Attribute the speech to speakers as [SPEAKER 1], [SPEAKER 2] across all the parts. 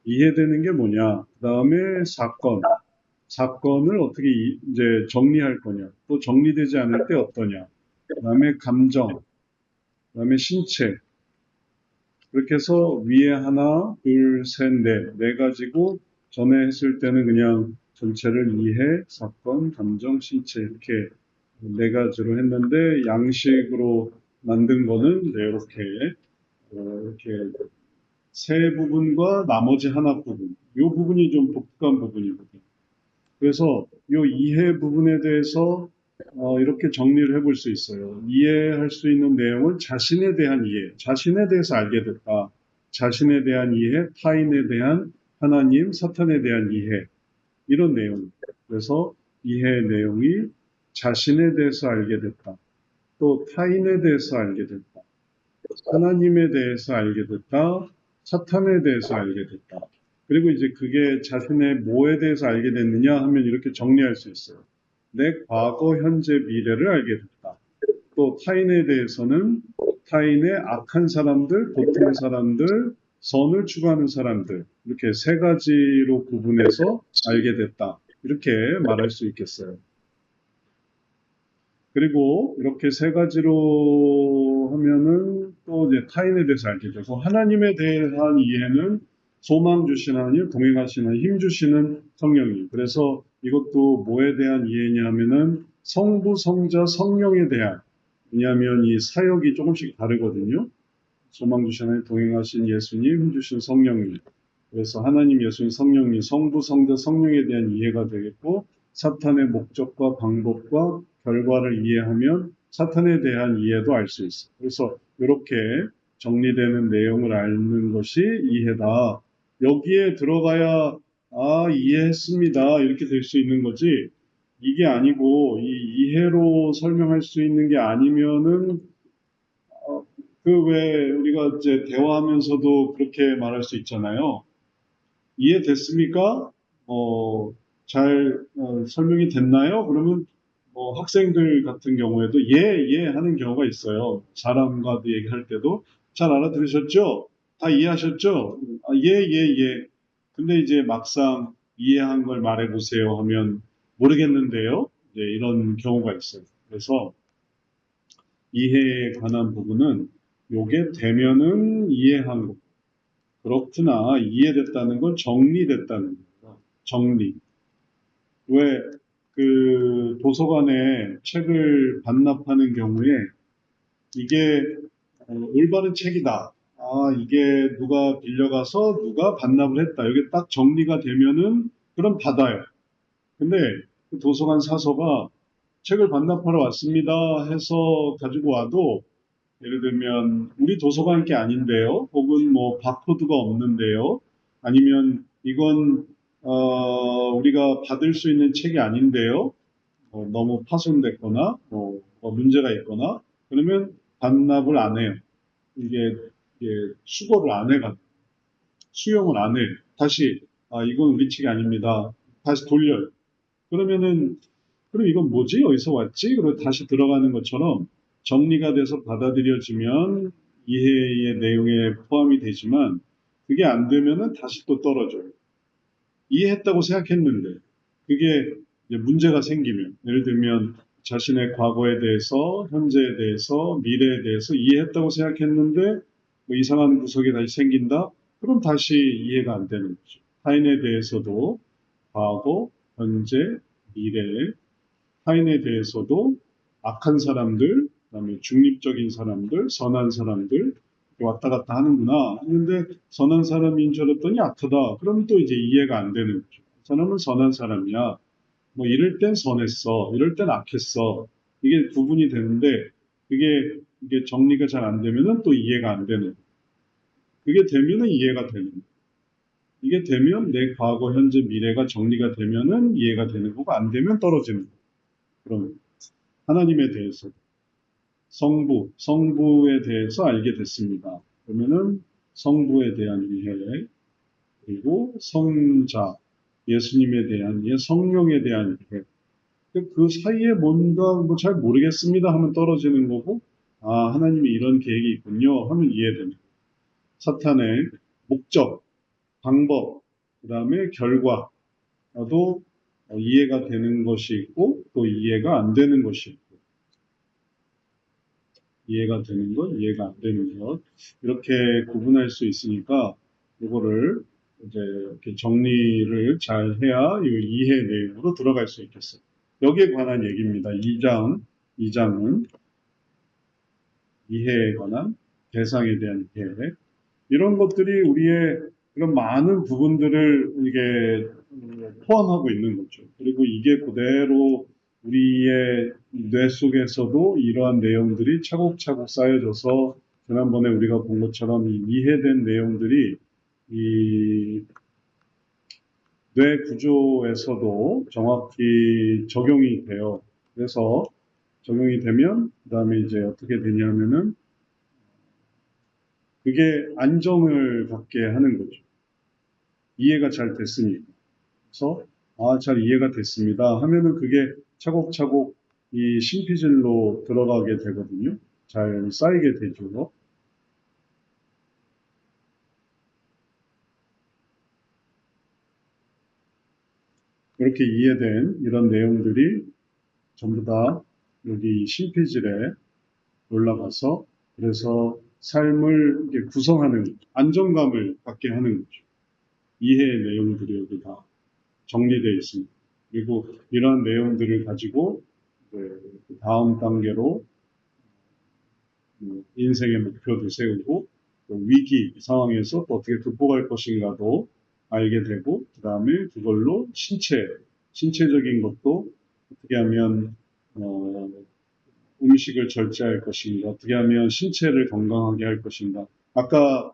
[SPEAKER 1] 이해되는 게 뭐냐? 그 다음에 사건을 어떻게 이제 정리할 거냐? 또 정리되지 않을 때 어떠냐? 그 다음에 감정, 그 다음에 신체. 그렇게 해서 위에 하나, 둘, 셋, 네 가지고 전에 했을 때는 그냥 전체를 이해, 사건, 감정, 신체 이렇게 네 가지로 했는데 양식으로 만든 거는 네, 이렇게 세 부분과 나머지 하나 부분. 이 부분이 좀 독특한 부분이거든요. 그래서 이 이해 부분에 대해서 이렇게 정리를 해볼 수 있어요. 이해할 수 있는 내용은 자신에 대한 이해, 자신에 대해서 알게 됐다. 자신에 대한 이해, 타인에 대한 하나님, 사탄에 대한 이해, 이런 내용. 그래서 이해 내용이 자신에 대해서 알게 됐다. 또 타인에 대해서 알게 됐다. 하나님에 대해서 알게 됐다. 사탄에 대해서 알게 됐다. 그리고 이제 그게 자신의 뭐에 대해서 알게 됐느냐 하면 이렇게 정리할 수 있어요. 내 과거, 현재, 미래를 알게 됐다. 또 타인에 대해서는 타인의 악한 사람들, 도태한 사람들, 선을 추구하는 사람들 이렇게 세 가지로 구분해서 알게 됐다. 이렇게 말할 수 있겠어요. 그리고 이렇게 세 가지로 하면은 또 이제 타인에 대해서 알게 되고 하나님에 대한 이해는 소망 주신 하나님, 동행하시는 힘 주시는 성령님. 그래서 이것도 뭐에 대한 이해냐 하면은 성부, 성자, 성령에 대한. 왜냐하면 이 사역이 조금씩 다르거든요. 소망 주신 하나님, 동행하신 예수님, 힘 주신 성령님. 그래서 하나님, 예수님, 성령님, 성부, 성자, 성령에 대한 이해가 되겠고 사탄의 목적과 방법과 결과를 이해하면 사탄에 대한 이해도 알 수 있어요. 그래서 이렇게 정리되는 내용을 아는 것이 이해다. 여기에 들어가야 이해했습니다. 이렇게 될 수 있는 거지. 이게 아니고 이 이해로 설명할 수 있는 게 아니면은 그 왜 우리가 이제 대화하면서도 그렇게 말할 수 있잖아요. 이해됐습니까? 잘 설명이 됐나요? 그러면 학생들 같은 경우에도 예 하는 경우가 있어요. 사람과도 얘기할 때도 잘 알아들으셨죠? 다 이해하셨죠? 예. 근데 이제 막상 이해한 걸 말해보세요 하면 모르겠는데요. 이제 이런 경우가 있어요. 그래서 이해에 관한 부분은 요게 되면은 이해한 거. 그렇구나. 이해됐다는 건 정리됐다는 거예요. 정리. 왜, 도서관에 책을 반납하는 경우에 이게 올바른 책이다. 이게 누가 빌려가서 누가 반납을 했다. 이게 딱 정리가 되면은 그럼 받아요. 근데 그 도서관 사서가 책을 반납하러 왔습니다 해서 가지고 와도 예를 들면 우리 도서관 게 아닌데요. 혹은 뭐 바코드가 없는데요. 아니면 이건 우리가 받을 수 있는 책이 아닌데요. 너무 파손됐거나 문제가 있거나 그러면 반납을 안 해요. 이게, 이게 수거를 안 해가 수용을 안 해요. 다시 이건 우리 책이 아닙니다. 다시 돌려요. 그러면은 그럼 이건 뭐지? 어디서 왔지? 그리고 다시 들어가는 것처럼 정리가 돼서 받아들여지면 이해의 내용에 포함이 되지만 그게 안 되면은 다시 또 떨어져요. 이해했다고 생각했는데 그게 이제 문제가 생기면 예를 들면 자신의 과거에 대해서 현재에 대해서 미래에 대해서 이해했다고 생각했는데 뭐 이상한 구석이 다시 생긴다? 그럼 다시 이해가 안 되는 거죠. 타인에 대해서도 과거, 현재, 미래 타인에 대해서도 악한 사람들, 그다음에 중립적인 사람들, 선한 사람들 왔다 갔다 하는구나 했는데 선한 사람인 줄 알았더니 악하다. 그럼 또 이제 이해가 안 되는 거죠. 사람은 선한 사람이야. 뭐 이럴 땐 선했어, 이럴 땐 악했어. 이게 구분이 되는데 이게 정리가 잘 안 되면은 또 이해가 안 되는. 그게 되면은 이해가 되는. 이게 되면 내 과거, 현재, 미래가 정리가 되면은 이해가 되는 거고 안 되면 떨어지는 거. 그럼 하나님에 대해서 성부에 대해서 알게 됐습니다. 그러면은 성부에 대한 이해, 그리고 성자, 예수님에 대한 이해, 성령에 대한 이해. 그 사이에 뭔가 뭐 잘 모르겠습니다 하면 떨어지는 거고, 하나님이 이런 계획이 있군요 하면 이해되는. 사탄의 목적, 방법, 그 다음에 결과도 이해가 되는 것이 있고 또 이해가 안 되는 것이 있고 이해가 되는 것, 이해가 안 되는 것 이렇게 구분할 수 있으니까 이거를 이제 이렇게 정리를 잘 해야 이 이해 내용으로 들어갈 수 있겠어요. 여기에 관한 얘기입니다. 2장은 이해에 관한 대상에 대한 이해. 이런 것들이 우리의 그런 많은 부분들을 이게 포함하고 있는 거죠. 그리고 이게 그대로 우리의 뇌 속에서도 이러한 내용들이 차곡차곡 쌓여져서 지난번에 우리가 본 것처럼 이 이해된 내용들이 이 뇌 구조에서도 정확히 적용이 돼요. 그래서 적용이 되면 그다음에 이제 어떻게 되냐면은 그게 안정을 갖게 하는 거죠. 이해가 잘 됐으니까. 그래서 잘 이해가 됐습니다 하면은 그게 차곡차곡 이 신피질로 들어가게 되거든요. 잘 쌓이게 되죠. 이렇게 이해된 이런 내용들이 전부 다 여기 신피질에 올라가서 그래서 삶을 이렇게 구성하는 안정감을 갖게 하는 거죠. 이해의 내용들이 여기 다 정리되어 있습니다. 그리고 이러한 내용들을 가지고 다음 단계로 인생의 목표도 세우고 또 위기 상황에서 또 어떻게 극복할 것인가도 알게 되고 그 다음에 그걸로 신체적인 것도 어떻게 하면 음식을 절제할 것인가, 어떻게 하면 신체를 건강하게 할 것인가. 아까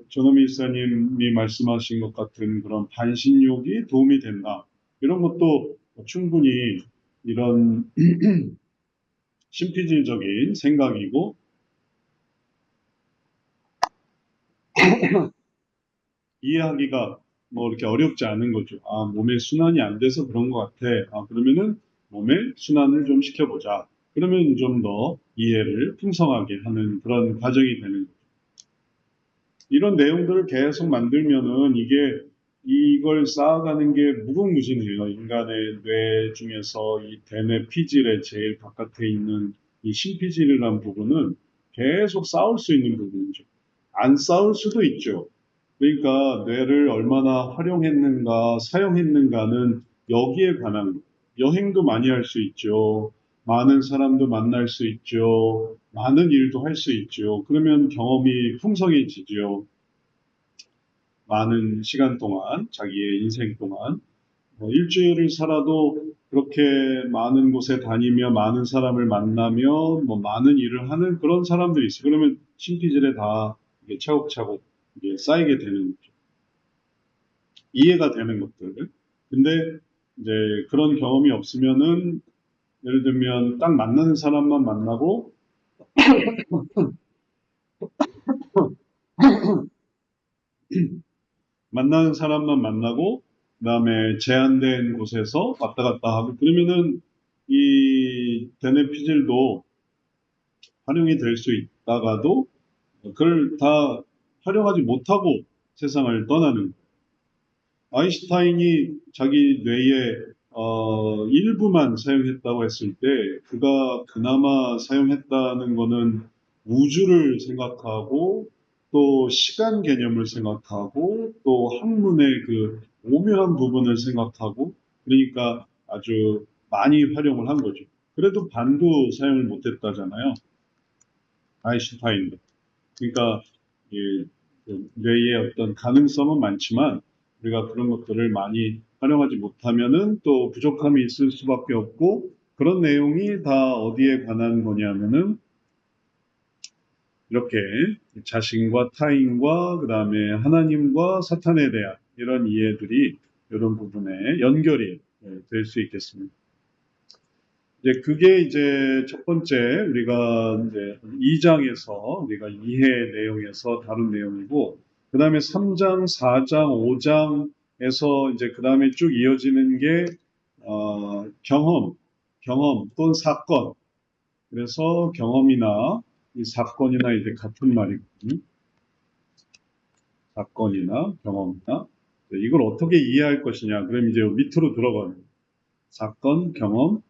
[SPEAKER 1] 조노미 일사님이 말씀하신 것 같은 그런 반신욕이 도움이 된다. 이런 것도 충분히 이런 신피질적인 생각이고 이해하기가 뭐 이렇게 어렵지 않은 거죠. 몸의 순환이 안 돼서 그런 것 같아. 그러면은 몸의 순환을 좀 시켜보자. 그러면 좀 더 이해를 풍성하게 하는 그런 과정이 되는 거죠. 이런 내용들을 계속 만들면은 이걸 쌓아가는 게 무궁무진해요. 인간의 뇌 중에서 이 대뇌 피질의 제일 바깥에 있는 이 신피질이라는 부분은 계속 쌓을 수 있는 부분이죠. 안 쌓을 수도 있죠. 그러니까 뇌를 얼마나 활용했는가, 사용했는가는 여기에 관한 여행도 많이 할 수 있죠. 많은 사람도 만날 수 있죠. 많은 일도 할 수 있죠. 그러면 경험이 풍성해지죠. 많은 시간 동안, 자기의 인생 동안. 일주일을 살아도 그렇게 많은 곳에 다니며 많은 사람을 만나며 많은 일을 하는 그런 사람들이 있어요. 그러면 신피질에 다 이게 차곡차곡 이게 쌓이게 되는 거죠. 이해가 되는 것들. 근데 이제 그런 경험이 없으면은 예를 들면 딱 만나는 사람만 만나고 만나는 사람만 만나고 그다음에 제한된 곳에서 왔다 갔다 하고 그러면은 이 대뇌 피질도 활용이 될 수 있다가도 그걸 다 활용하지 못하고 세상을 떠나는 아인슈타인이 자기 뇌의 일부만 사용했다고 했을 때 그가 그나마 사용했다는 거는 우주를 생각하고 또 시간 개념을 생각하고 또 학문의 그 오묘한 부분을 생각하고 그러니까 아주 많이 활용을 한 거죠. 그래도 반도 사용을 못했다잖아요. 아인슈타인도. 그러니까 그 뇌의 어떤 가능성은 많지만 우리가 그런 것들을 많이 활용하지 못하면은 또 부족함이 있을 수밖에 없고 그런 내용이 다 어디에 관한 거냐면은 이렇게 자신과 타인과 그 다음에 하나님과 사탄에 대한 이런 이해들이 이런 부분에 연결이 될 수 있겠습니다. 이제 그게 이제 첫 번째 우리가 이제 2장에서 우리가 이해 내용에서 다룬 내용이고 그 다음에 3장, 4장, 5장에서 이제 그 다음에 쭉 이어지는 게 경험 또는 사건. 그래서 경험이나 이 사건이나 이제 같은 말이거든요. 사건이나 경험이나 이걸 어떻게 이해할 것이냐. 그럼 이제 밑으로 들어가는 사건, 경험,